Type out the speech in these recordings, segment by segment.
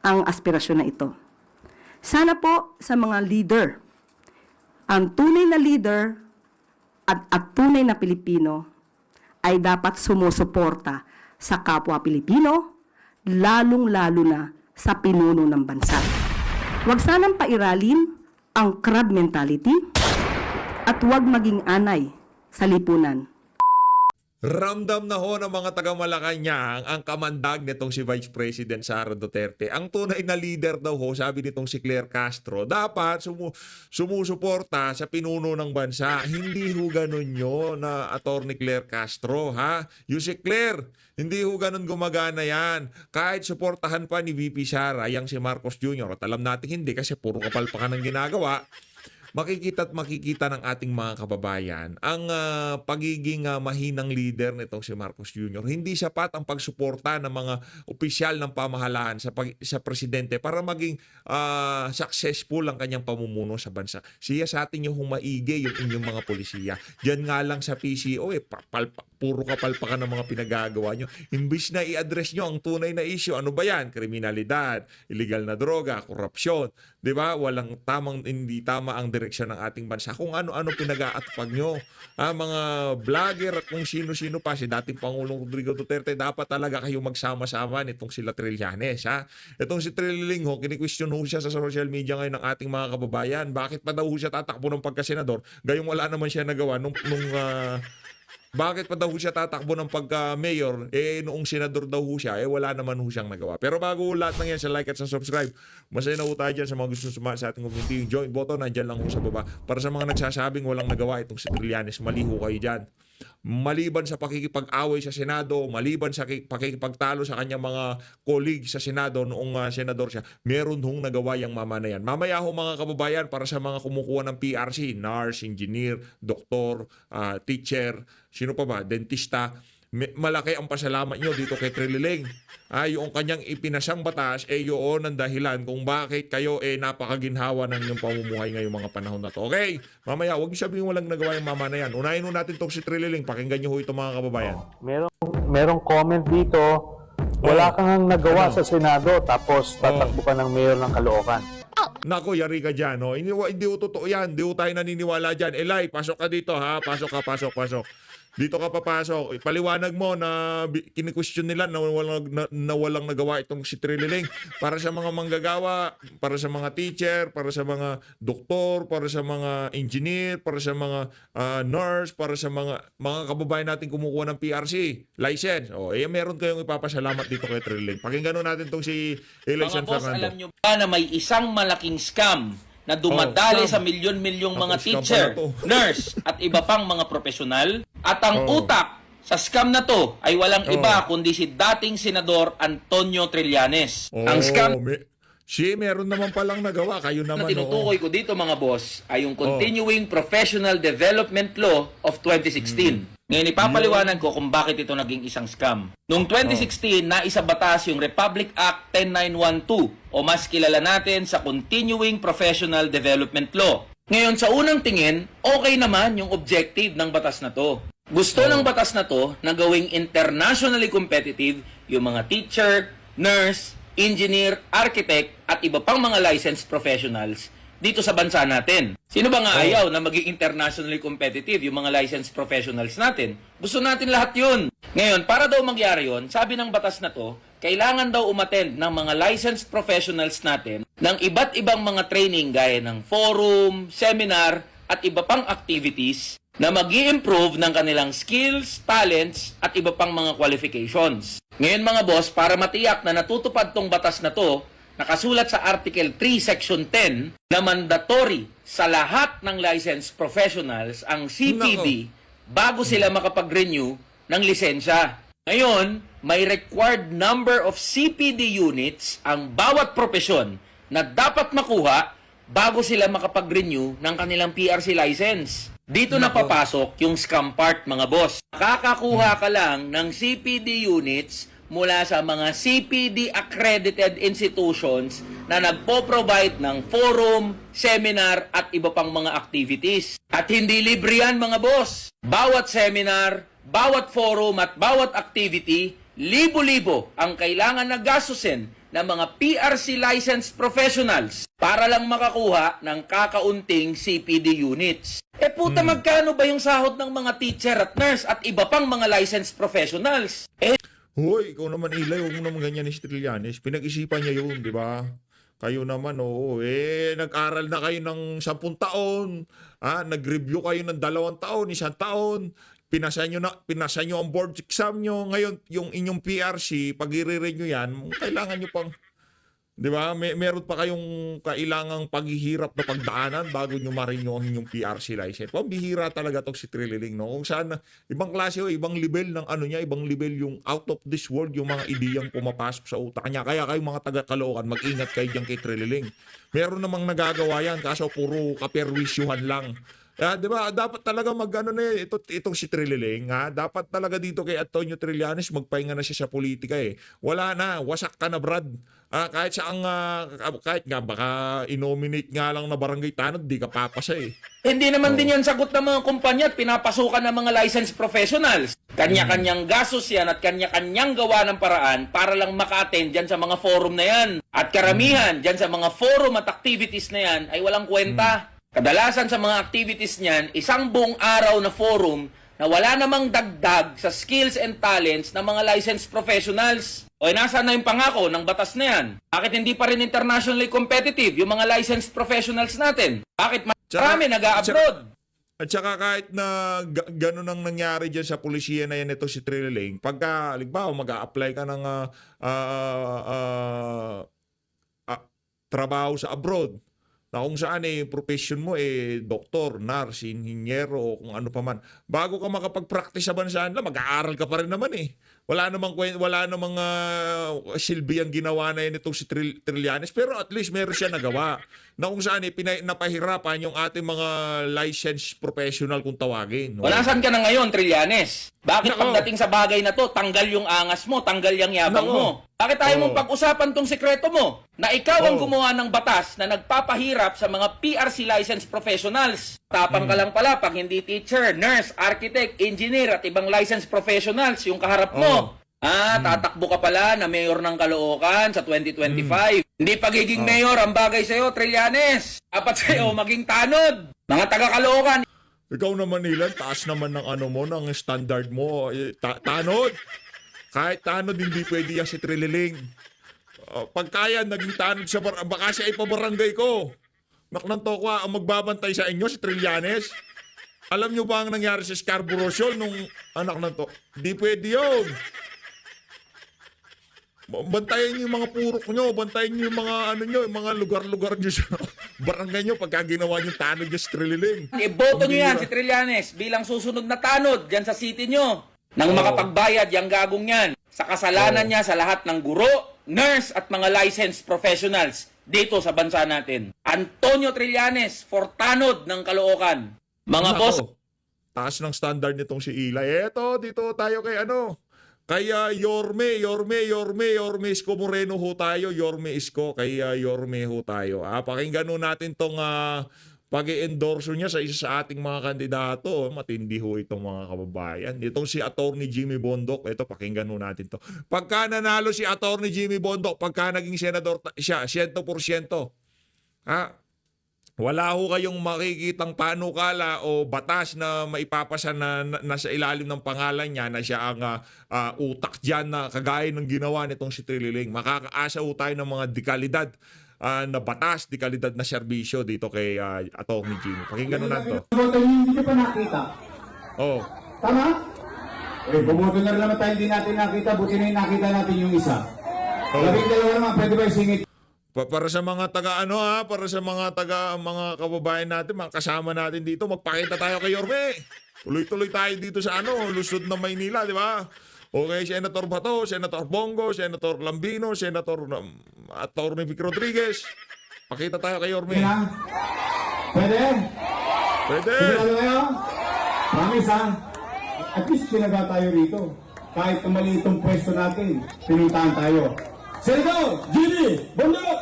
ang aspirasyon na ito. Sana po sa mga leader, ang tunay na leader at tunay na Pilipino ay dapat sumusuporta sa kapwa Pilipino, lalong-lalo na sa pinuno ng bansa. Huwag sanang pairalin ang crab mentality at huwag maging anay sa lipunan. Ramdam na ho ng mga taga-Malacanang ang kamandag nitong si Vice President Sara Duterte. Ang tunay na leader daw ho, sabi nitong si Claire Castro, dapat sumusuporta sa pinuno ng bansa. Hindi ho ganun yun na Attorney Claire Castro, ha? Yung si Claire, hindi ho ganun gumagana yan. Kahit suportahan pa ni VP Sara, yang si Marcos Jr., at alam natin hindi kasi puro kapalpakan ang ginagawa, makikita at makikita ng ating mga kababayan ang pagiging mahinang leader nitong si Marcos Jr. Hindi sapat ang pagsuporta ng mga opisyal ng pamahalaan sa presidente para maging successful ang kanyang pamumuno sa bansa. Siya sa atin yung humaigi yung inyong mga polisiya. Diyan nga lang sa PCO, puro kapalpakan ng mga pinagagawa nyo. Imbis na i-address nyo ang tunay na issue, ano ba yan? Kriminalidad, illegal na droga, korupsyon. Diba? Hindi tama ang direksyon ng ating bansa. Kung ano-ano pinag-aatupag nyo. Mga vlogger at kung sino-sino pa, si dating Pangulong Rodrigo Duterte, dapat talaga kayo magsama-sama nitong sila Trillanes. Itong si Trilling ho, kini-question ho siya sa social media ngayon ng ating mga kababayan. Bakit pa daw ho siya tatakbo ng pagkasenador? Gayong wala naman siya nagawa bakit pa daw siya tatakbo ng pagka-mayor? Noong senador daw siya, wala naman siyang nagawa. Pero bago lahat ng yan, sa like at sa subscribe, masaya na tayo dyan sa mga gusto sumama sa ating community. Yung join button, nandyan lang sa baba. Para sa mga nagsasabing walang nagawa itong si Trillanes, mali kayo dyan. Maliban sa pakikipag-away sa Senado, maliban sa pakikipagtalo sa kanyang mga colleagues sa Senado noong senador siya, meron hong nagawa yung mama na yan. Mamaya ho mga kababayan, para sa mga kumukuha ng PRC, nurse, engineer, doktor, teacher, sino pa ba, dentista, malaki ang pasalamat nyo dito kay Trilling. Yung kanyang ipinasang batas, yun ang dahilan kung bakit kayo napakaginhawa ng inyong pamumuhay ngayong mga panahon na to. Okay? Mamaya, huwag niyo sabihin walang nagawa yung mama na yan. Unahin ho natin itong si Trilling. Pakinggan niyo ho ito mga kababayan. Merong comment dito, wala kang nagawa sa Senado tapos tatakbo ka ng mayor ng Caloocan. Nako, yari ka dyan. Hindi ho totoo yan. Hindi ho tayo naniniwala dyan. Eli, pasok ka dito ha. Pasok. Dito ka papasok. Ipaliwanag mo na kini-question nila na walang nagawa itong si Trilling. Para sa mga manggagawa, para sa mga teacher, para sa mga doktor, para sa mga engineer, para sa mga nurse, para sa mga kababayan natin kumukuha ng PRC license. Meron kayong ipapasalamat dito kay Trilling. Pakinggan natin itong si Eli San Mga boss, Fernando. alam nyo ba na may isang malaking scam na dumadali sa milyon-milyong mga teacher, nurse, at iba pang mga profesional? At ang utak sa scam na to ay walang iba kundi si dating Senador Antonio Trillanes. Ang scam meron naman palang nagawa. Kayo na naman. tinutukoy ko dito mga boss ay yung Continuing Professional Development Law of 2016. Ngayon ipapaliwanag ko kung bakit ito naging isang scam. Noong 2016, naisabatas yung Republic Act 10912 o mas kilala natin sa Continuing Professional Development Law. Ngayon sa unang tingin, okay naman yung objective ng batas na to. Gusto ng batas na to na gawing internationally competitive yung mga teacher, nurse, engineer, architect at iba pang mga licensed professionals dito sa bansa natin. Sino ba nga ayaw na maging internationally competitive yung mga licensed professionals natin? Gusto natin lahat yun. Ngayon, para daw mangyari yun, sabi ng batas na to, kailangan daw umattend ng mga licensed professionals natin ng iba't ibang mga training gaya ng forum, seminar at iba pang activities na mag-i-improve ng kanilang skills, talents at iba pang mga qualifications. Ngayon mga boss, para matiyak na natutupad tong batas na to, nakasulat sa Article 3, Section 10 na mandatory sa lahat ng licensed professionals ang CPD bago sila makapag-renew ng lisensya. Ngayon, may required number of CPD units ang bawat propesyon na dapat makuha bago sila makapag-renew ng kanilang PRC license. Dito na papasok yung scam part mga boss. Makakakuha ka lang ng CPD units mula sa mga CPD accredited institutions na nagpo-provide ng forum, seminar at iba pang mga activities. At hindi libre yan mga boss. Bawat seminar, bawat forum at bawat activity, libo-libo ang kailangan na gastusin ng mga PRC licensed professionals para lang makakuha ng kakaunting CPD units. Puta, magkano ba yung sahod ng mga teacher at nurse at iba pang mga licensed professionals? Hoy, ikaw naman Ilay, huwag mo naman ganyan ni Trillanes. Pinag-isipan niya yun, di ba? Kayo naman, oo. Nag-aral na kayo ng 10 taon. Nag-review kayo ng 2 taon, 1 taon. Pinasa nyo ang board exam nyo. Ngayon, yung inyong PRC, pag i-renew yan, kailangan nyo pang, di ba? Meron pa kayong kailangang paghihirap na pagdaanan bago nyo ma-renew ang inyong PRC license. Pambihira talaga tong si Trililing, no? Kung saan, ibang klase o ibang level ng ano niya, ibang level yung out of this world, yung mga ideyang pumapasok sa utak niya. Kaya kayo mga taga-Caloocan, mag-ingat kayo dyan kay Trililing. Meron namang nagagawa yan, kaso puro kaperwisyuhan lang. Di ba? Dapat talaga mag-ano na itong si Trililing, ha? Dapat talaga dito kay Antonio Trillanes magpahinga na siya sa politika eh. Wala na, wasak ka na Brad. Kahit kahit nga baka inominate nga lang na barangay tanod, di ka papasa eh. Hindi naman din yan sagot ng mga kumpanya at pinapasukan ng mga licensed professionals. Kanya-kanyang gastos yan at kanya-kanyang gawa ng paraan para lang maka-attend dyan sa mga forum na yan. At karamihan dyan sa mga forum at activities na yan ay walang kwenta. Kadalasan sa mga activities niyan, isang buong araw na forum na wala namang dagdag sa skills and talents ng mga licensed professionals. O nasaan na yung pangako ng batas na yan? Bakit hindi pa rin internationally competitive yung mga licensed professionals natin? Bakit marami nag-a-abroad? At saka kahit na gano'n ang nangyari dyan sa polisiya na yan ito si Trililing, pagka, halimbawa, mag-a-apply ka ng trabaho sa abroad, na kung saan profession mo doktor, nurse, inhinyero o kung ano pa man. Bago ka makapag-practice sa bansa nila, mag-aaral ka pa rin naman eh. Wala namang silbi ang ginawa na yan itong si Trillanes, pero at least meron siya nagawa. Na kung saan napahirapan yung ating mga licensed professional kung tawagin. No? Wala saan ka na ngayon, Trillanes? Bakit pagdating sa bagay na to, tanggal yung angas mo, tanggal yung yabang mo? Bakit tayo mong pag-usapan tong sekreto mo? Na ikaw ang gumawa ng batas na nagpapahirap sa mga PRC licensed professionals. Tapang ka lang pala pag hindi teacher, nurse, architect, engineer at ibang licensed professionals yung kaharap mo. Tatakbo ka pala na mayor ng Caloocan sa 2025. Hindi pagiging mayor ang bagay sa'yo, Trillanes. Dapat sa'yo maging tanod. Mga taga-Caloocan. Ikaw naman Ilan, taas naman ng ano mo, ng standard mo. Tanod. Kahit tanod, hindi pwede yan si Trililing. Pagkaya, naging tanod siya, baka siya ay pabarangay ko. Naknanto ko ang magbabantay sa inyo, si Trillanes. Alam nyo ba ang nangyari sa Scarborough Shoal nung anak na to? Di pwede yun. Bantayan nyo yung mga purok nyo, bantayan nyo yung mga ano nyo, yung mga lugar-lugar nyo sa barangay nyo pagka ginawa nyo tanod nyo si Trililing. Iboto nyo yan si Trillanes bilang susunod na tanod dyan sa city nyo. Nang makapagbayad yung gagong yan sa kasalanan niya sa lahat ng guro, nurse at mga licensed professionals dito sa bansa natin. Antonio Trillanes for tanod ng Caloocan. Mga boss, taas ng standard nitong si Ilay. Eto, dito tayo kay ano. Kaya Yorme Isko Moreno ho tayo. Yorme Isko, kaya Yorme ho tayo. Pakinggan ho natin tong pag-i-endorso niya sa isa sa ating mga kandidato. Matindi ho itong mga kababayan. Itong si Attorney Jimmy Bondoc. Ito, pakinggan ho natin to. Pagka nanalo si Attorney Jimmy Bondoc, pagka naging senador siya, 100%. Wala ho kayong makikitang panukala o batas na maipapasa na nasa ilalim ng pangalan niya na siya ang utak dyan na kagaya ng ginawa nitong si Trililing. Makakaasa ho tayo ng mga dekalidad na batas, dekalidad na serbisyo dito kay Atty. Jimmy. Pakinggan natin to. Hindi nyo pa nakita. Oh. Tama? Bumoto na rin naman tayo hindi natin nakita. Buti na yung nakita natin yung isa. Labing dalawa naman, pwede ba isingit? Para sa mga para sa mga mga kababayan natin, mga kasama natin dito, magpakita tayo kay Yorme. Tuloy-tuloy tayo dito sa lusod na Maynila, di ba? Okay, Senator Bato, Senator Bongo, Senator Lambino, Senator Atty. Vic Rodriguez. Pakita tayo kay Yorme. Pwede? Pwede. Sigurado kayo? Promise ha? At least pinaga tayo rito. Kahit na maliit ang pwesto natin, pinuntahan tayo. Senator Jimmy Bondoc!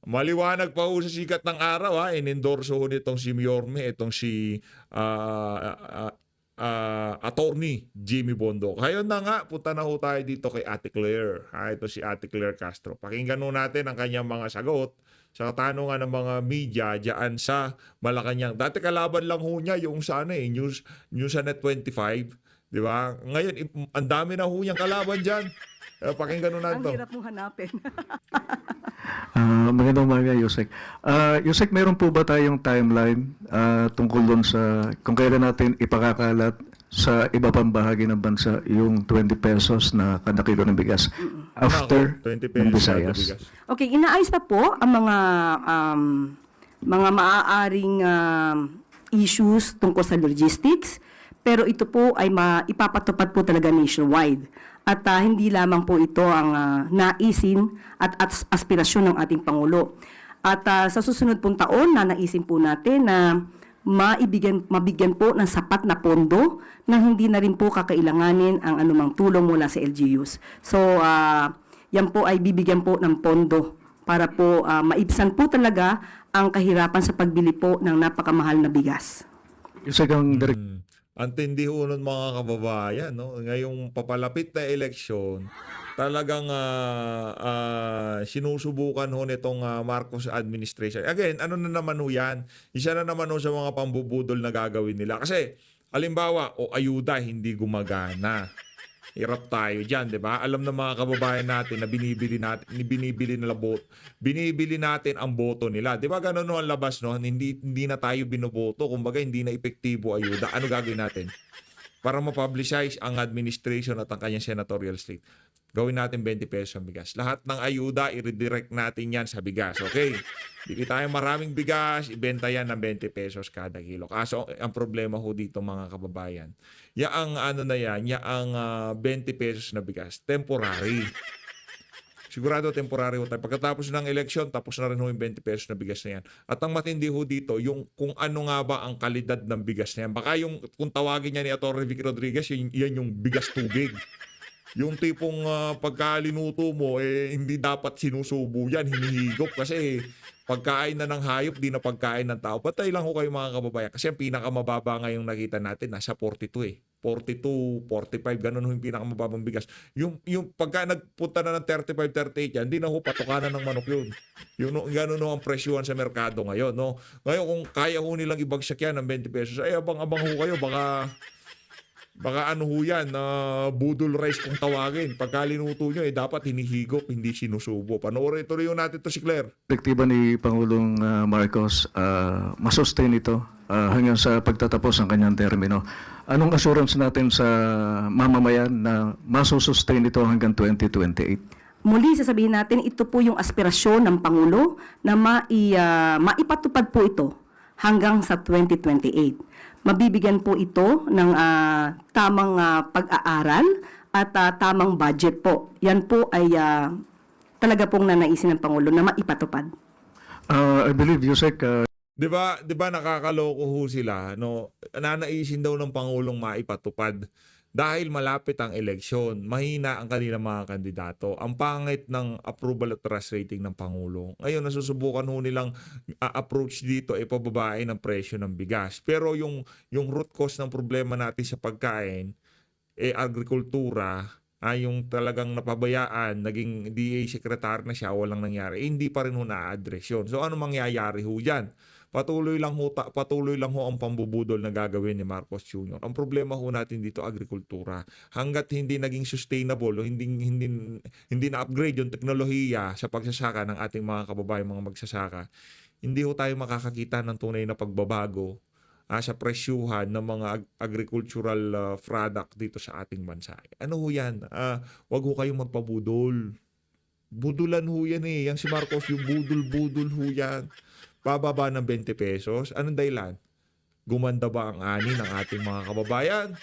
Maliwanag pa ho sa sikat ng araw, inendorso ho nitong si Yorme, itong si Attorney Jimmy Bondo. Ngayon na nga, punta na ho tayo dito kay Ate Claire. Ito si Ate Claire Castro. Pakinggan ho natin ang kanyang mga sagot sa katanungan ng mga media diyan sa Malacanang. Dati kalaban lang ho niya yung Newsnet 25. Di ba? Ngayon, ang dami na ho niyang kalaban dyan. Pakinggan ho Ang natin to. hirap mong hanapin. Magandang umaga, Yusek. Yusek, meron po ba tayong timeline tungkol doon sa kung kailan natin ipakakalat sa iba pang bahagi ng bansa yung 20 pesos na kada kilo ng bigas after 20 ng pesos kada Visayas? bigas. Okay, inaayos na po ang mga maaaring issues tungkol sa logistics, pero ito po ay ipapatupad po talaga nationwide. At hindi lamang po ito ang naisin at aspirasyon ng ating Pangulo. At sa susunod pong taon, naisin po natin na mabigyan po ng sapat na pondo na hindi na rin po kakailanganin ang anumang tulong mula sa LGUs. So, yan po ay bibigyan po ng pondo para po maibsan po talaga ang kahirapan sa pagbili po ng napakamahal na bigas. Yusek, ang Ang tindi ho nun mga kababayan, no? Ngayong papalapit na eleksyon, talagang sinusubukan ho nitong Marcos administration. Again, ano na naman ho yan? Isa na naman ho sa mga pambubudol na gagawin nila. Kasi, halimbawa, ayuda, hindi gumagana. Hirap tayo dyan, di ba? Alam ng mga kababayan natin na binibili natin ang boto nila. Di ba ganun no ang labas, no? Hindi na tayo binoboto. Kumbaga, hindi na epektibo ayuda. Ano gagawin natin? Para ma-publicize ang administration at ang kanyang senatorial slate. Gawin natin 20 pesos ang bigas. Lahat ng ayuda, i-redirect natin yan sa bigas. Okay? Bili tayo maraming bigas, ibenta yan ng 20 pesos kada kilo. Kaso, ang problema ho dito mga kababayan, yaang 20 pesos na bigas, temporary. Sigurado temporary ho tayo. Pagkatapos ng eleksyon, tapos na rin ho yung 20 pesos na bigas na yan. At ang matindi ho dito, yung kung ano nga ba ang kalidad ng bigas na yan. Baka kung tawagin niya ni Atty. Vic Rodriguez, yan yung bigas tubig. Yung tipong pagkalinuto mo, hindi dapat sinusubo yan, hinihigop. Kasi pagkain na ng hayop, di na pagkain ng tao. Patay lang ho kayo mga kababayan. Kasi ang pinakamababa ngayong nakita natin, nasa 42 42, 45, ganun ho yung pinakamababang bigas. Yung pagka nagpunta na ng 35, 38 yan, hindi na ho patukanan ng manok yun. Ganun ho ang presyuhan sa merkado ngayon. No? Ngayon, kung kaya ho nilang ibagsak yan ng 20 pesos, ay abang-abang ho kayo, baka ano ho yan, budol rice kung tawagin. Pagka linuto nyo, dapat hinihigop, hindi sinusubo. Panoorin ito rin natin to si Claire. perspektiba ni Pangulong Marcos, masustain ito hanggang sa pagtatapos ng kanyang termino. Anong assurance natin sa mamamayan na masusustain ito hanggang 2028? Muli, sasabihin natin, ito po yung aspirasyon ng Pangulo na maipatupad po ito hanggang sa 2028. Mabibigyan po ito ng tamang pag-aaral at tamang budget po. Yan po ay talaga pong nanaisin ng Pangulo na maipatupad. I believe, Yusek, 'Di ba nakakaloko ho sila, no? Nanaisin daw ng pangulong maipatupad dahil malapit ang eleksyon. Mahina ang kanilang mga kandidato. Ang pangit ng approval at trust rating ng pangulo. Ngayon nasusubukan ho nilang approach dito ay pababain ang presyo ng bigas. Pero yung root cause ng problema natin sa pagkain agrikultura, yung talagang napabayaan, naging DA secretary na siya, walang nangyari. Hindi pa rin ho na-address yun. So ano mangyayari ho dyan? Patuloy lang ho ang pambubudol na gagawin ni Marcos Jr. Ang problema ho natin dito agrikultura. Hangga't hindi naging sustainable o hindi na-upgrade yung teknolohiya sa pagsasaka ng ating mga kababayan, mga magsasaka, hindi ho tayo makakakita ng tunay na pagbabago sa presyuhan ng mga agricultural product dito sa ating bansa. Ano ho yan? Wag ho kayong magpabudol. Budulan ho yan eh. Yang si Marcos, yung budol-budol ho yan. Bababa ng 20 pesos. Anong dahilan? Gumanda ba ang ani ng ating mga kababayan?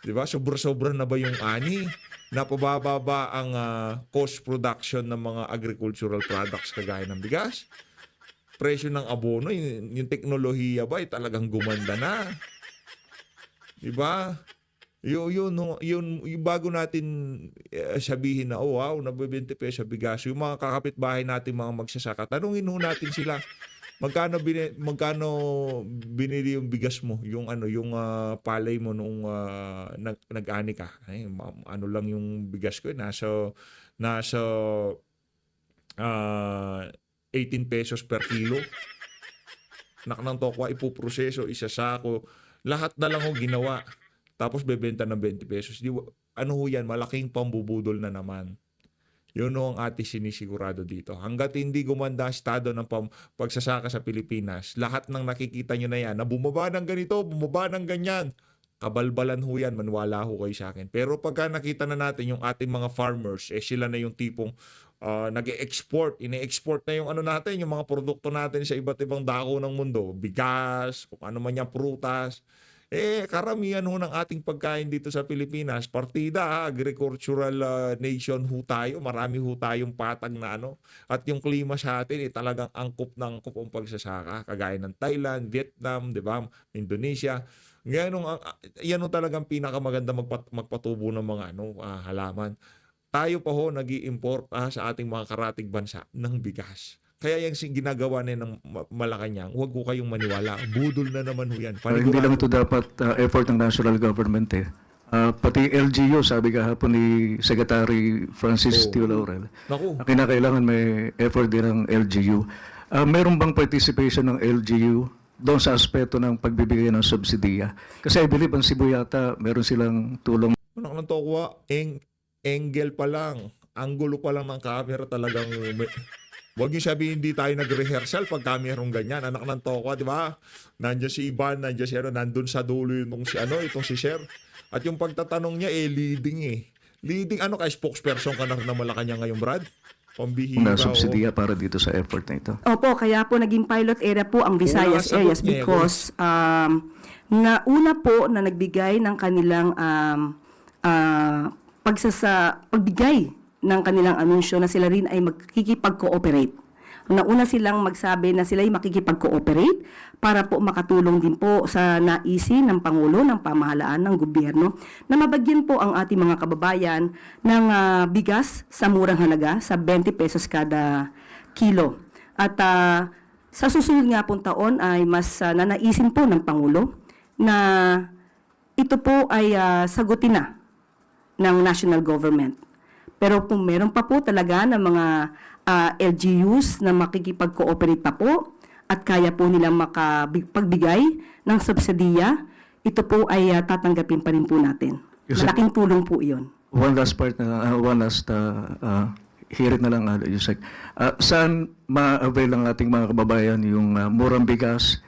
Diba? Sobra-sobra na ba yung ani? Napababa ba ang cost production ng mga agricultural products kagaya ng bigas? Presyo ng abono, yung teknolohiya ba ay talagang gumanda na? Diba? Yung bago natin sabihin na, wow, nabibente peso bigas, yung mga kakapitbahay natin mga magsasaka, tanungin ho natin sila, magkano binili yung bigas mo, yung palay mo nung nag-ani ka? Ay, ano lang yung bigas ko, nasa 18 pesos per kilo. Naknang tokwa, ipuproseso, isasako, lahat na lang ho ginawa. Tapos bebenta ng 20 pesos. Ano ho yan, malaking pambubudol na naman. Yun ho ang ating sinisigurado dito. Hanggat hindi gumanda ang estado ng pagsasaka sa Pilipinas, lahat ng nakikita nyo na yan, na bumaba ng ganito, bumaba ng ganyan, kabalbalan ho yan, manwala ho kayo sa akin. Pero pagka nakita na natin yung ating mga farmers, sila na yung tipong nag-export, ine-export na yung natin, yung mga produkto natin sa iba't ibang dako ng mundo, bigas, kung ano man yan, prutas. Karamihan ho ng ating pagkain dito sa Pilipinas, partida, agricultural nation ho tayo, marami ho tayong patag na at yung klima sa atin, talagang angkop na angkop ang pagsasaka, kagaya ng Thailand, Vietnam, di ba, Indonesia. Yan ho talagang pinakamaganda magpatubo ng mga halaman. Tayo pa ho nag-i-import sa ating mga karatig bansa ng bigas. Kaya yung ginagawa na ng Malacanang, huwag ko kayong maniwala. Budol na naman ho yan. Hindi lang ito dapat effort ng national government eh. Pati LGU, sabi kahapon ni Secretary Francis Teo Laurel, Naku. kinakailangan may effort din ng LGU. Meron bang participation ng LGU doon sa aspeto ng pagbibigay ng subsidiya? Kasi I believe ang Cebu yata, meron silang tulong. Anak ng tokwa, angle pa lang, anggulo pa lang ng camera talagang Huwag niyo sabihin hindi tayo nag-rehearsal pag merong ganyan. Anak ng tokwa, di ba? Nandiyan si Ivan, nandiyan si nandun sa dulo itong si Sir. At yung pagtatanong niya, leading eh. Leading, spokesperson ka na ng Malacanang ngayon, Brad? Pambihira. Na subsidiya para dito sa effort na ito. Opo, kaya po naging pilot area po ang Visayas Una, areas sagot niya, because una po na nagbigay ng kanilang pagbigay ng kanilang anunsyo na sila rin ay magkikipag-cooperate. Nauna silang magsabi na sila ay makikipag-cooperate para po makatulong din po sa naisin ng Pangulo ng pamahalaan ng gobyerno na mabagyan po ang ating mga kababayan ng bigas sa murang halaga sa 20 pesos kada kilo. At sa susunod nga pong taon ay mas nanaisin po ng Pangulo na ito po ay sagutin na ng national government. Pero kung meron pa po talaga ng mga LGUs na makikipag-cooperate pa po at kaya po nilang makapagbigay ng subsidiya, ito po ay tatanggapin pa rin po natin. Malaking tulong po iyon. One last hirit na lang, Yusek. Saan ma-avail ang ating mga kababayan yung murang bigas?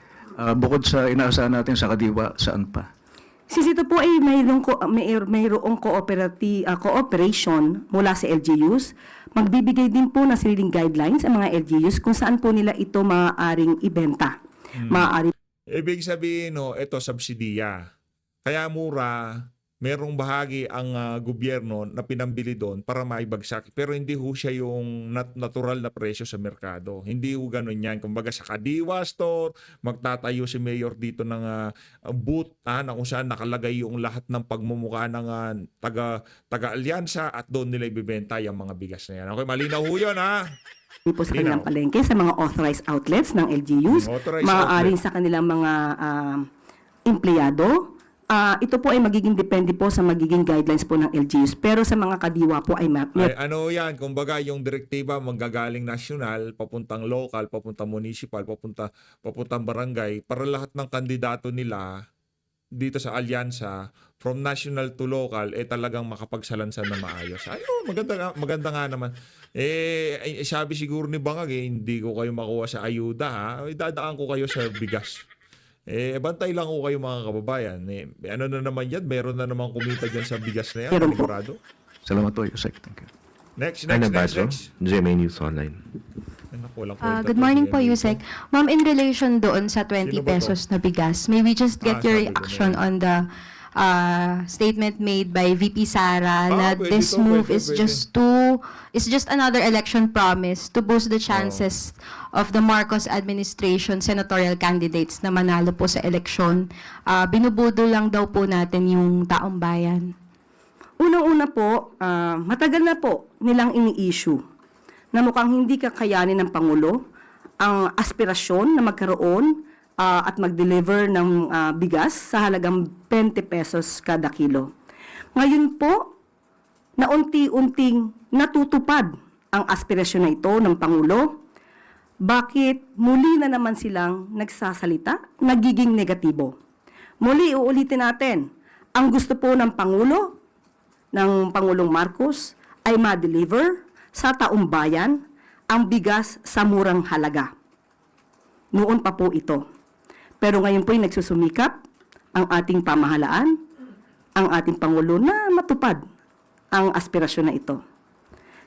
Bukod sa inaasahan natin sa Kadiwa, saan pa? Since ito po ay mayroong cooperation mula sa LGUs, magbibigay din po ng sariling guidelines ang mga LGUs kung saan po nila ito maaaring ibenta. Ibig sabihin, ito subsidiya. Kaya mura, merong bahagi ang gobyerno na pinambili doon para maibagsak. Pero hindi ho siya yung natural na presyo sa merkado. Hindi ho ganun yan. Kumbaga sa Kadiwa store, magtatayo si Mayor dito ng booth na kung saan nakalagay yung lahat ng pagmumukha ng taga-alyansa at doon nila ibibenta yung mga bigas na yan. Okay, malinaw ho yun Po sa kanilang palengke, sa mga authorized outlets ng LGUs, maaaring sa kanilang mga empleyado. Ito po ay magiging depende po sa magiging guidelines po ng LGUs. Pero sa mga Kadiwa po ay yan, kumbaga yung direktiba manggagaling nasyonal, papuntang local, papuntang municipal, papuntang barangay, para lahat ng kandidato nila dito sa alyansa, from national to local, talagang makapagsalansan na maayos. Ayun, maganda nga naman. Sabi siguro ni Bangag, hindi ko kayo makuha sa ayuda, idadaan ko kayo sa bigas. Bantay lang ko kayo mga kababayan. Ano na naman yan? Meron na naman kumita dyan sa bigas na yan. Sigurado. Salamat po, Yusek. Thank you. Next. GMA News Online. Good morning po, Yusek. Ma'am, in relation doon sa 20 Sino ba to? pesos na bigas, may we just get your sabi ko reaction na on the statement made by VP Sara na pwede this to, move pwede. is just another election promise to boost the chances of the Marcos administration senatorial candidates na manalo po sa eleksyon. Binubudol lang daw po natin yung taong bayan. Unang-una po, matagal na po nilang ini-issue na mukhang hindi kakayanin ng Pangulo ang aspirasyon na magkaroon at mag-deliver ng bigas sa halagang 20 pesos kada kilo. Ngayon po, na unti-unting natutupad ang aspirasyon na ito ng Pangulo, bakit muli na naman silang nagsasalita, nagiging negatibo? Muli, uulitin natin, ang gusto po ng Pangulo, ng Pangulong Marcos, ay ma-deliver sa taong bayan ang bigas sa murang halaga. Noon pa po ito. Pero ngayon po ay nagsusumikap ang ating pamahalaan, ang ating Pangulo na matupad ang aspirasyon na ito.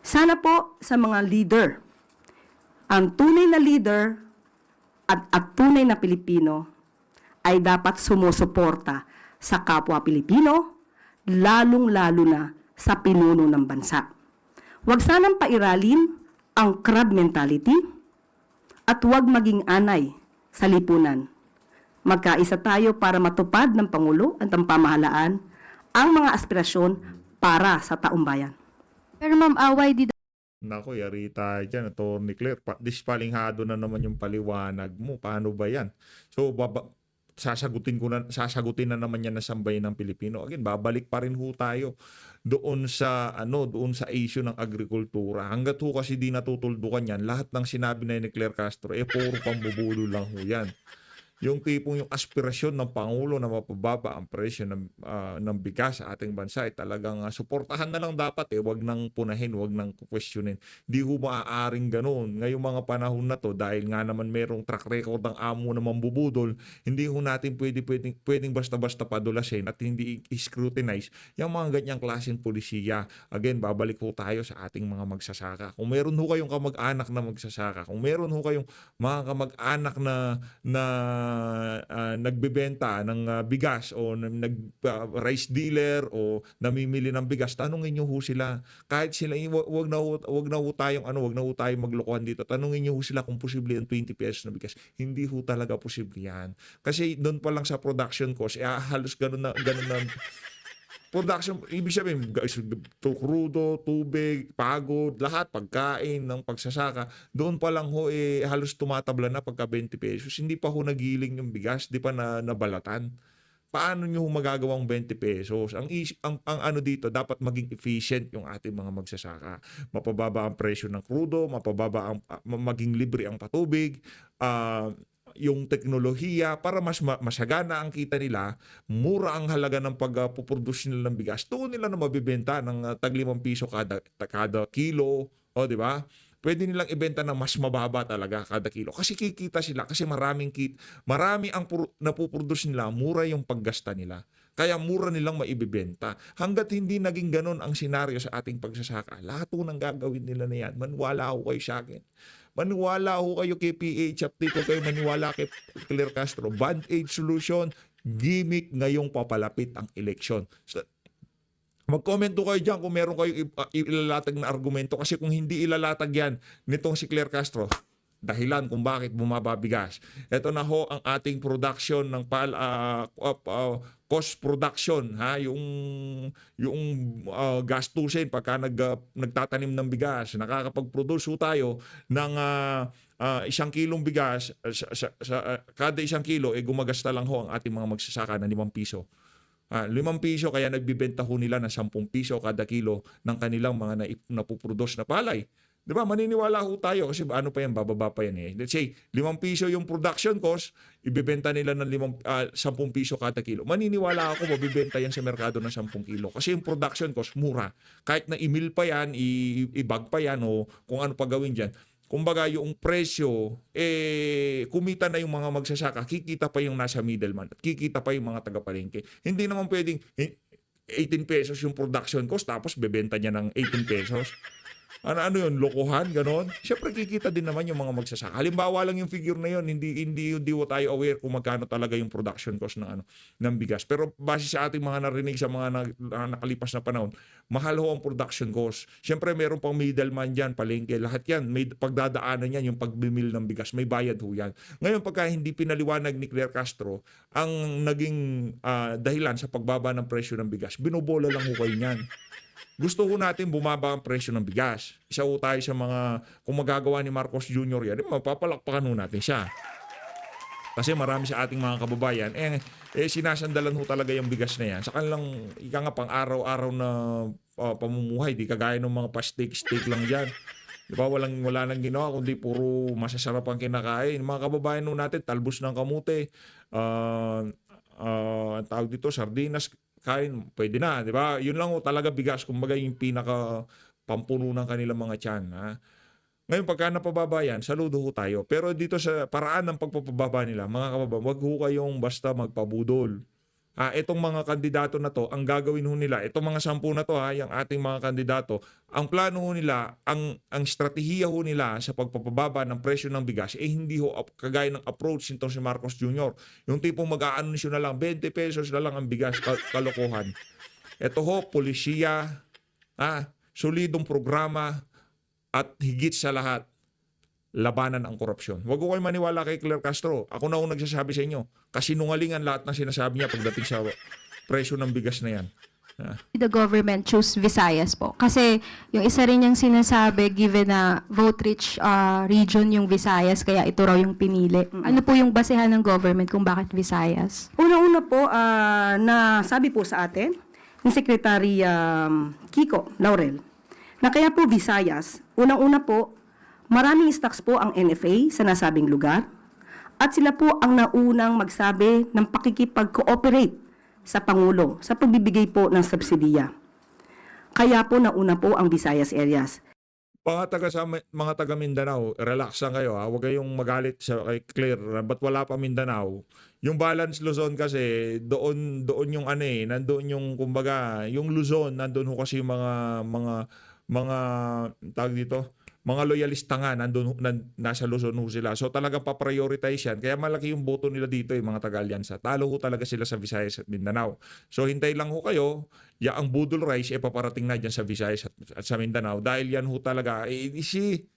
Sana po sa mga leader, ang tunay na leader at tunay na Pilipino ay dapat sumusuporta sa kapwa Pilipino, lalong-lalo na sa pinuno ng bansa. Huwag sanang pairalin ang crab mentality at huwag maging anay sa lipunan. Magkaisa tayo para matupad ng Pangulo at ng pamahalaan ang mga aspirasyon para sa taong bayan. Pero Ma'am, away di Nako, yari tayo dyan, Atty. Claire. Dispalinghado na naman yung paliwanag mo. Paano ba yan? So, sasagutin na naman yan na sambayan ng Pilipino. Again, babalik pa rin ho tayo doon sa issue ng agrikultura. Hanggat ho kasi di natutuldukan yan, lahat ng sinabi na ni Claire Castro, puro pambubulo lang ho yan. Yung tipong yung aspirasyon ng Pangulo na mapababa ang presyo ng bigas sa ating bansa ay talagang suportahan na lang dapat wag nang punahin, wag nang questionin. Di ho maaaring ganoon. Ngayong mga panahon na to, dahil nga naman merong track record ng amo na mambubudol, hindi ho natin pwedeng basta-basta padulasin at hindi i-scrutinize yung mga ganyang klaseng polisiya. Again, babalik ho tayo sa ating mga magsasaka. Kung meron ho kayong kamag-anak na magsasaka, kung meron ho kayong mga kamag-anak na nagbebenta ng bigas o rice dealer o namimili ng bigas, tanungin niyo ho sila. Kahit sila wag na ho tayong maglokohan dito. Tanungin niyo ho sila kung posible ang 20 pesos na bigas. Hindi ho talaga posible yan. Kasi doon pa lang sa production cost, halos ganun na production, ibig sabihin, krudo, tubig, pagod, lahat, pagkain, ng pagsasaka, doon pa lang ho, halos tumatabla na pagka 20 pesos. Hindi pa ho nagiling yung bigas, di pa nabalatan. Paano nyo magagawang 20 pesos? Ang ano dito, dapat maging efficient yung ating mga magsasaka. Mapababa ang presyo ng krudo, maging libre ang patubig, yung teknolohiya para mas masagana ang kita nila, mura ang halaga ng pagpuproduce nila ng bigas. Doon nila na mabibenta ng tag 5 piso kada kilo, di ba? Pwede nilang ibenta ng mas mababa talaga kada kilo. Kasi kikita sila, kasi marami ang napuproduce nila, mura yung paggasta nila. Kaya mura nilang maibibenta. Hanggat hindi naging ganon ang senaryo sa ating pagsasaka, lahat po nang gagawin nila na yan. Maniwala ko kayo sa akin. Maniwala ho kayo kay PH, update ko kayo, maniwala kay Claire Castro. Band-aid solution, gimmick ngayong papalapit ang eleksyon. So, mag-comment kayo dyan kung meron kayo ilalatag na argumento. Kasi kung hindi ilalatag yan nitong si Claire Castro, dahilan kung bakit bumaba bigas. Ito na ho ang ating production ng cost production, yung gastusin pagka nagtatanim ng bigas. Nakakapag-produce ho tayo ng 1 kilong bigas, kada 1 kilo gumagasta lang ho ang ating mga magsasaka ng 5 piso. 5 piso, kaya nagbibenta ho nila ng 10 piso kada kilo ng kanilang mga napuproduce na palay. Diba? Maniniwala ho tayo kasi ano pa yan, bababa pa yan. Let's say, 5 piso yung production cost, ibebenta nila ng 10 piso kada kilo. Maniniwala ako, mabibenta yan sa merkado ng 10 kilo. Kasi yung production cost, mura. Kahit na i-mill pa yan, i-bag pa yan, o kung ano pa gawin dyan. Kumbaga, yung presyo, kumita na yung mga magsasaka, kikita pa yung nasa middleman, at kikita pa yung mga taga-palengke. Hindi naman pwedeng 18 pesos yung production cost, tapos bebenta niya ng 18 pesos. Ano yun? Lokohan? Ganon? Siyempre kikita din naman yung mga magsasaka. Halimbawa lang yung figure na yun, hindi tayo aware kung magkano talaga yung production cost ng bigas. Pero base sa ating mga narinig sa mga nakalipas na panahon, mahal ho ang production cost. Siyempre meron pang middleman dyan, palengke, lahat yan. May pagdadaanan yan, yung pagbimil ng bigas. May bayad ho yan. Ngayon pagka hindi pinaliwanag ni Claire Castro, ang naging dahilan sa pagbaba ng presyo ng bigas, binobola lang ho kayo niyan. gusto ho natin bumaba ang presyo ng bigas. Isa ho tayo sa mga, kung magagawa ni Marcos Jr. yan, mapapalakpakan ho natin siya. Kasi marami sa ating mga kababayan, sinasandalan ho talaga yung bigas na yan sa kanilang pang araw-araw na pamumuhay. Di kagaya ng mga pa-steak lang dyan. Di ba? Wala nang ginawa, kundi puro masasarap ang kinakain. Mga kababayan ho natin, talbos ng kamute, ang tawag dito, sardinas, kain, pwede na. Di ba? Yun lang ho talaga bigas, kumbaga yung pinaka pampuno ng kanilang mga tiyan. Ha? Ngayon, pagka napababa yan, saludo ho tayo. Pero dito sa paraan ng pagpapababa nila, mga kababayan, wag ho kayong basta magpabudol. Itong mga kandidato na to, ang gagawin ho nila, itong mga 10 na to, yung ating mga kandidato, ang plano ho nila, ang strategiya ho nila sa pagpapababa ng presyo ng bigas, hindi ho kagaya ng approach nito si Marcos Jr. Yung tipong mag-aanunsyo na lang, 20 pesos na lang ang bigas, kalokohan. Ito ho, polisiya, solidong programa, at higit sa lahat, labanan ang korupsyon. Huwag ko kayo maniwala kay Claire Castro. Ako na ang nagsasabi sa inyo. Kasinungalingan lahat ng sinasabi niya pagdating sa presyo ng bigas na yan. The government choose Visayas po. Kasi yung isa rin niyang sinasabi, given na vote-rich region yung Visayas, kaya ito raw yung pinili. Ano po yung basehan ng government kung bakit Visayas? Una-una po, na sabi po sa atin, ni Secretary Kiko Laurel, na kaya po Visayas, unang-una po, maraming stocks po ang NFA sa nasabing lugar at sila po ang naunang magsabi ng pakikipag-cooperate sa Pangulo sa pagbibigay po ng subsidiya. Kaya po nauna po ang Visayas areas. Mga taga Mindanao, relax lang kayo. Huwag kayong magalit sa kay Claire. Ba't wala pa Mindanao? Yung Balance Luzon kasi, doon yung nandoon yung, kumbaga, yung Luzon, nandoon ho kasi yung mga tawag dito, mga loyalista nga nasa Luzon ho sila. So talagang pa-prioritize yan. Kaya malaki yung boto nila dito, yung mga taga-alyansa. Talo ho talaga sila sa Visayas at Mindanao. So hintay lang ho kayo, ang budol rice paparating na dyan sa Visayas at sa Mindanao. Dahil yan ho talaga,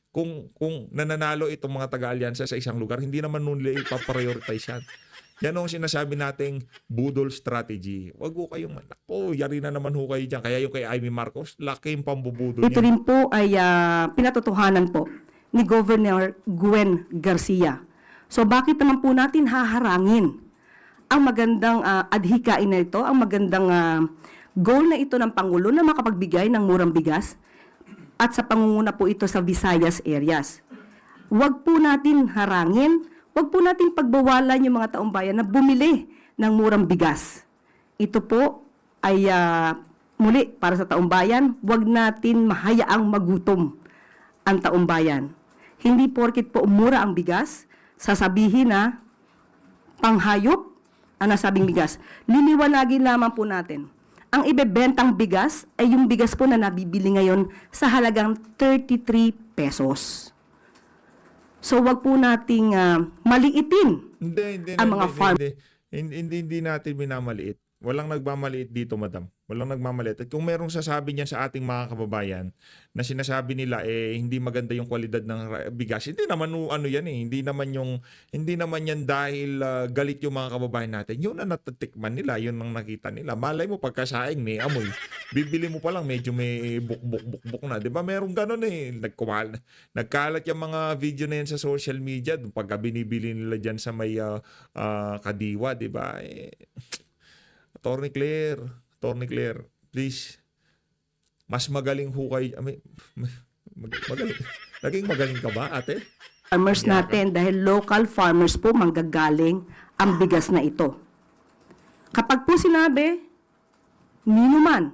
kung nananalo itong mga taga-alyansa sa isang lugar, hindi naman nun nila ipaprioritize yan. Yan ang sinasabi nating budol strategy. Wag ho kayong, yari na naman ho kayo dyan. Kaya yung kay Amy Marcos, laki yung pambubudol Ito niya. rin po ay pinatotohanan po ni Governor Gwen Garcia. So bakit naman po natin haharangin ang magandang adhikain na ito, ang magandang goal na ito ng Pangulo na makapagbigay ng murang bigas at sa pangunguna po ito sa Visayas areas. Wag po natin harangin, wag po natin pagbawalan yung mga taong bayan na bumili ng murang bigas. Ito po ay muli para sa taong bayan, wag natin mahayaang magutom ang taong bayan. Hindi porket po umura ang bigas, sasabihin na panghayop ang nasabing bigas. Liliwanagin lamang po natin. Ang ibebentang bigas ay yung bigas po na nabibili ngayon sa halagang 33 pesos. So wag po nating maliitin ang mga farm. Hindi natin minamaliit. Walang nagmamaliit dito, madam. Walang nagmamaliit. At kung merong sasabi niyan sa ating mga kababayan na sinasabi nila hindi maganda yung kwalidad ng bigas, hindi naman yan eh. Hindi naman yan dahil galit yung mga kababayan natin. Yun na natatikman nila, yun ang nakita nila. Malay mo pagkasaing may amoy. Bibili mo pa lang medyo may buk na. 'Di ba? Merong ganun eh. Nagkalat yung mga video na yan sa social media pagka binibili nila diyan sa may Kadiwa, 'di ba? Attorney Claire, please. Mas magaling ho kayo. Magaling. Naging magaling ka ba, ate? Farmers natin dahil local farmers po manggagaling ang bigas na ito. Kapag po sinabi, ninuman,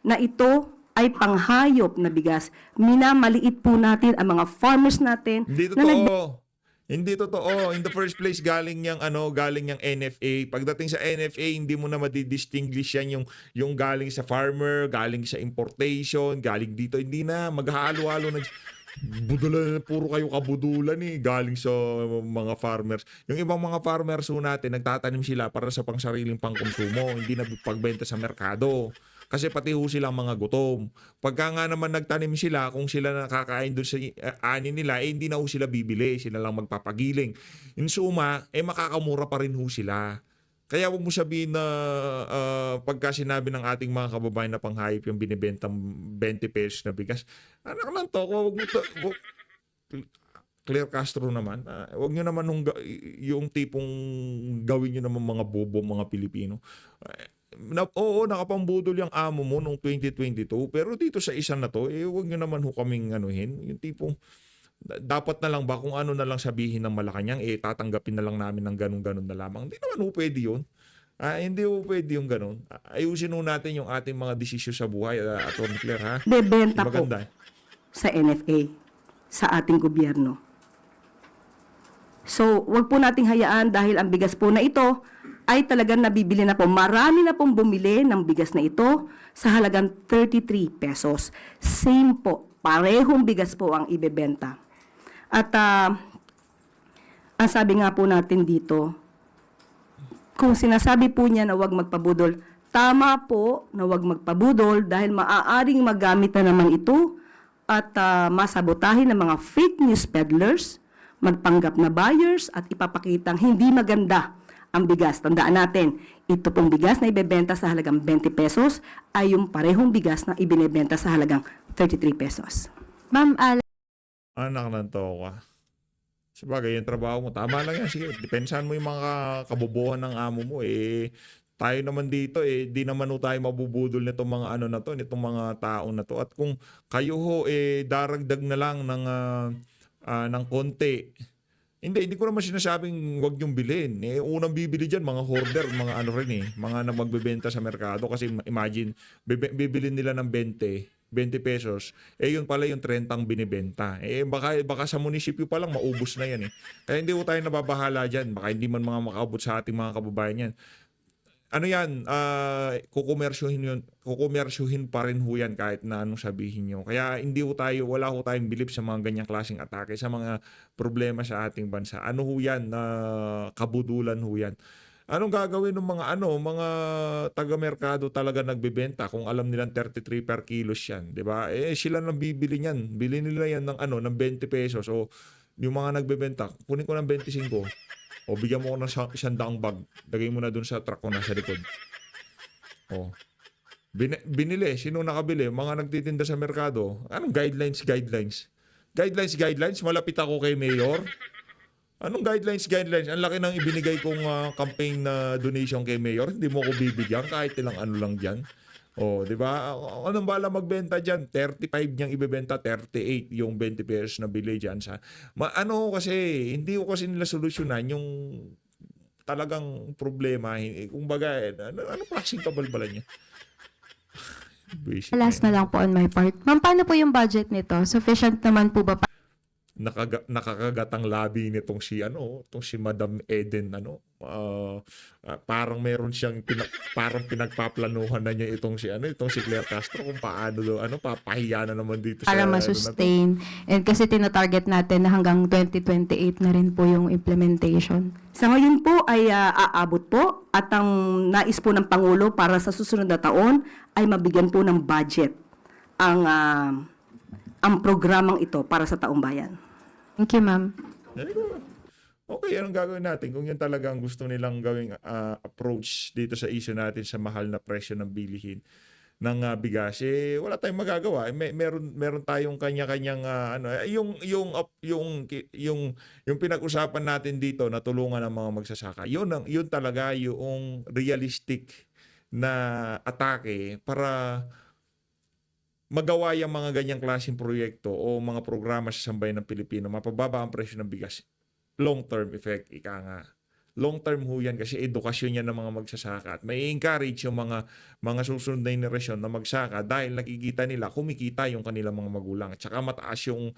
na ito ay panghayop na bigas, minamaliit po natin ang mga farmers natin Hindi totoo. In the first place, galing yang NFA. Pagdating sa NFA, hindi mo na madidistinguish yan yung galing sa farmer, galing sa importation, galing dito. Hindi na. Maghahalo-halo na. Budulan, puro kayo kabudulan galing sa mga farmers. Yung ibang mga farmers natin, nagtatanim sila para sa pangsariling pangkonsumo, hindi na pagbenta sa merkado. Kasi pati ho silang mga gutom. Pagka nga naman nagtanim sila, kung sila nakakain doon sa ani nila, hindi na ho sila bibili. Sila lang magpapagiling. In suma, makakamura pa rin ho sila. Kaya wag mo sabihin na pagka sinabi ng ating mga kababayan na panghayop yung binibentang 20 pesos na bigas, anak ng toko, wag mo Claire Castro naman, wag nyo naman yung tipong gawin nyo naman mga bobo mga Pilipino. Oo, nakapambudol yung amo mo noong 2022, pero dito sa isa na to, wag nyo naman ho kaming anuhin. Yung tipong, dapat na lang ba kung ano na lang sabihin ng Malacanang, tatanggapin na lang namin ng ganun-ganun na lamang. Hindi naman ho pwede yun. Hindi ho pwede yung ganun. Ayusin ho natin yung ating mga desisyon sa buhay, Atty. Claire, ha? Bebenta po Maganda. sa NFA, sa ating gobyerno. So, wag po nating hayaan dahil ang bigas po na ito ay talagang nabibili na po. Marami na pong bumili ng bigas na ito sa halagang 33 pesos. Same po, parehong bigas po ang ibebenta. At ang sabi nga po natin dito, kung sinasabi po niya na wag magpabudol, tama po na wag magpabudol dahil maaaring magamit na naman ito at masabotahin ng mga fake news peddlers, magpanggap na buyers at ipapakitang hindi maganda ang bigas. Tandaan natin, ito pong bigas na ibebenta sa halagang 20 pesos ay yung parehong bigas na ibinebenta sa halagang 33 pesos. Ma'am, Anak ng toka. Sabagay, yung trabaho mo, tama lang yan. Sige, depensahan mo yung mga kabobohan ng amo mo. Tayo naman dito, di naman tayo mabubudol nitong mga ano na to, nitong mga tao na to. At kung kayo ho, daragdag na lang ng konti. Hindi ko naman sinasabing wag yung bilhin. Unang bibili dyan, mga hoarder, mga ano rin mga na magbebenta sa merkado. Kasi imagine, bibilin nila ng 20 pesos, yun pala yung 30 ang binibenta. Baka sa munisipyo pa lang maubos na yan. Kaya hindi ko tayo nababahala dyan. Baka hindi man mga makaabot sa ating mga kababayan yan. Ano yan, kukomersyohin pa rin ho yan kahit na anong sabihin nyo. Kaya wala ho tayong bilib sa mga ganyang klaseng atake, sa mga problema sa ating bansa. Ano ho yan, kabudulan ho yan. Anong gagawin ng mga taga-merkado talaga nagbebenta kung alam nilang 33 per kilos yan, 'di ba? Sila nang bibili niyan. Bili nila yan ng 20 pesos o yung mga nagbebenta, kunin ko ng 25. O bigyan mo ko ng 100 bag. Lagay mo na dun sa truck ko nasa likod. O. Binili, sino nakabili? Mga nagtitinda sa merkado. Anong guidelines? Guidelines? Malapit ako kay Mayor. Anong guidelines? Ang laki ng ibinigay kong campaign na donation kay Mayor. Hindi mo ko bibigyan kahit ilang ano lang dyan. O, di ba? Anong bala magbenta dyan? 35 niyang ibebenta, 38 yung 20 pesos na bili dyan. Kasi, hindi ko kasi nila solusyonan yung talagang problema. Kung baga, ano klaseng kabalbalan niya? last na lang po on my part. Ma'am, paano po yung budget nito? Sufficient naman po ba Nakakagatang labi nitong si Madam Eden parang meron siyang parang pinagpaplanuhan na niya itong si Claire Castro kung paano papahiya na naman dito para sa ma-sustain? And kasi tinatarget natin na hanggang 2028 na rin po yung implementation. Sa ngayon po ay aabot po at ang nais po ng Pangulo para sa susunod na taon ay mabigyan po ng budget ang programang ito para sa taong bayan. Thank you, ma'am. Okay, anong gagawin natin? Kung yan talaga ang gusto nilang gawing approach dito sa issue natin sa mahal na presyo ng bilihin ng bigas, wala tayong magagawa. Meron tayong kanya-kanyang yung pinag-usapan natin dito na tulungan ng mga magsasaka. Yun talaga yung realistic na atake para magawa yung mga ganyang klaseng proyekto o mga programa sa sambayan ng Pilipino, mapababa ang presyo ng bigas. Long-term effect, ika nga. Long-term ho yan kasi edukasyon yan ng mga magsasaka. At may encourage yung mga susunod na generasyon na magsaka dahil nakikita nila, kumikita yung kanilang mga magulang. At saka mataas yung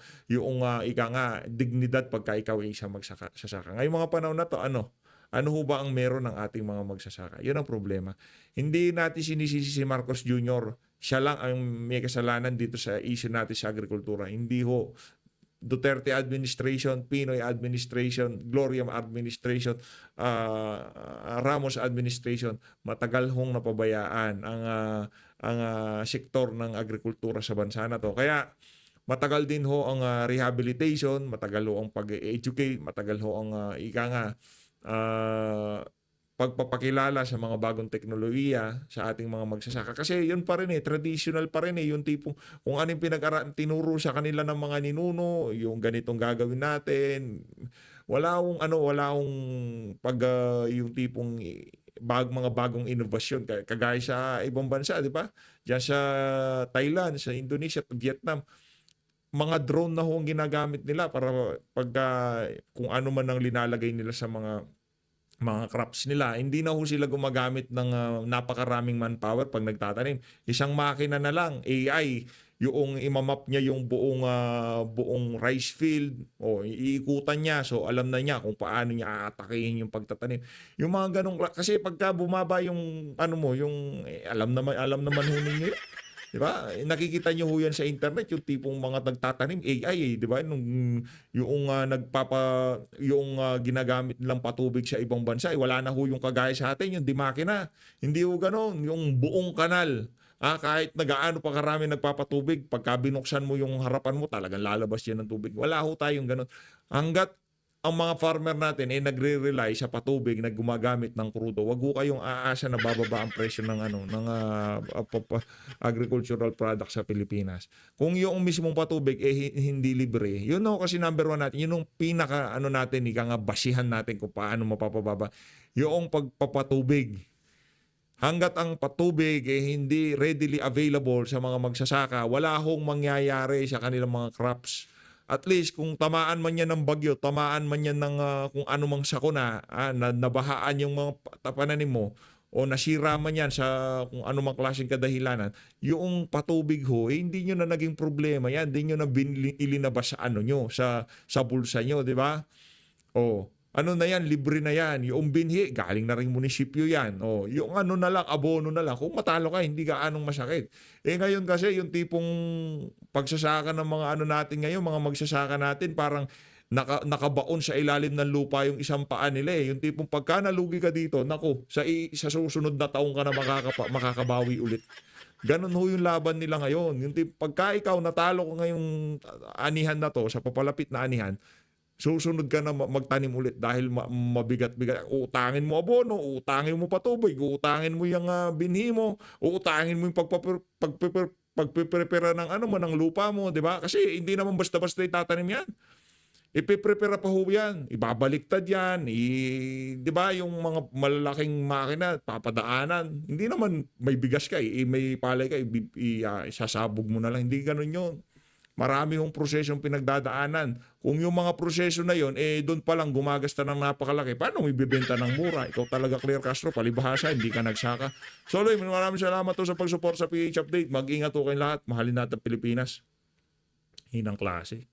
ika nga, dignidad pagka ikaw ay isang magsasaka. Ngayong mga panahon na to, ano ho ba ang meron ng ating mga magsasaka? Yun ang problema. Hindi natin sinisisi si Marcos Jr., siya lang ang may kasalanan dito sa issue natin sa agrikultura. Hindi ho. Duterte administration, Pinoy administration, Gloria administration, Ramos administration, matagal hong napabayaan ang sektor ng agrikultura sa bansa na to. Kaya matagal din ho ang rehabilitation, matagal ho ang pag-educate, matagal ho ang pagpapakilala sa mga bagong teknolohiya sa ating mga magsasaka. Kasi yun pa rin traditional pa rin yung tipong kung anong tinuro sa kanila ng mga ninuno, yung ganitong gagawin natin. Wala akong yung tipong mga bagong inobasyon kagaya sa ibang bansa, di ba? Diyan sa Thailand, sa Indonesia, Vietnam, mga drone na ho ang ginagamit nila para kung ano man ang linalagay nila sa mga crops nila, hindi na ho sila gumagamit ng napakaraming manpower pag nagtatanim. Isang makina na lang, AI, yung imamap niya yung buong rice field, o iikutan niya, so alam na niya kung paano niya aatakihin yung pagtatanim. Yung mga ganong, kasi pagka bumaba yung alam naman ho ninyo yun. Di ba? Nakikita niyo ho yan sa internet, yung tipong mga nagtatanim, AI, di ba? Yung ginagamit nilang patubig sa ibang bansa, wala na ho yung kagaya sa atin, yung di makina. Hindi ho ganon, yung buong kanal. Kahit nagaano pa karami nagpapatubig, pagka binuksan mo yung harapan mo, talagang lalabas yan ng tubig. Wala ho tayong ganon. Hanggat ang mga farmer natin nagre-rely sa patubig na gumagamit ng krudo, wag ho kayong aasa na bababa ang presyo ng agricultural products sa Pilipinas. Kung yung mismong patubig hindi libre, yun ho kasi number one natin, yun yung pinaka natin, basihan natin kung paano mapapababa yung pagpapatubig. Hanggat ang patubig hindi readily available sa mga magsasaka, wala hong mangyayari sa kanilang mga crops. At least kung tamaan man yan ng bagyo, tamaan man yan ng kung ano mang sakuna, nabahaan yung mga pananim mo, o nasira man yan sa kung ano mang klaseng kadahilanan, yung patubig ho, hindi nyo na naging problema yan. Hindi nyo na ilinabas sa nyo, sa bulsa nyo, di ba? Na yan, libre na yan. Yung binhi, galing na rin munisipyo yan. Yung na lang, abono na lang. Kung matalo ka, hindi gaanong masakit. Ngayon kasi, yung tipong pagsasaka ng mga natin ngayon, mga magsasaka natin, parang nakabaon sa ilalim ng lupa yung isang paa nila. Yung tipong pagka nalugi ka dito, naku, sa susunod na taong ka na makakabawi ulit. Ganon ho yung laban nila ngayon. Yung pagka ikaw natalo ko ngayong anihan na to, sa papalapit na anihan, susunod ka na magtanim ulit dahil mabigat-bigat. Uutangin mo abono, uutangin mo patubig, uutangin mo yung binhi mo, uutangin mo yung pagpiprepara ng ng lupa mo, di ba? Kasi hindi naman basta-basta itatanim yan. Ipiprepara pa ho yan, ibabaliktad yan, di ba, yung mga malalaking makina, papadaanan. Hindi naman may bigas ka, may palay ka, isasabog mo na lang. Hindi ganun yun. Marami hong prosesong pinagdadaanan. Kung yung mga proseso na yon, doon pa lang gumagasta ng napakalaki, paano mo ibibenta ng mura? Ikaw talaga, Claire Castro, palibhasa, hindi ka nagsaka. So, Loy, maraming salamat sa pag-support sa PH Update. Mag-ingat ho kayong lahat. Mahalin natin Pilipinas. Hinang klase.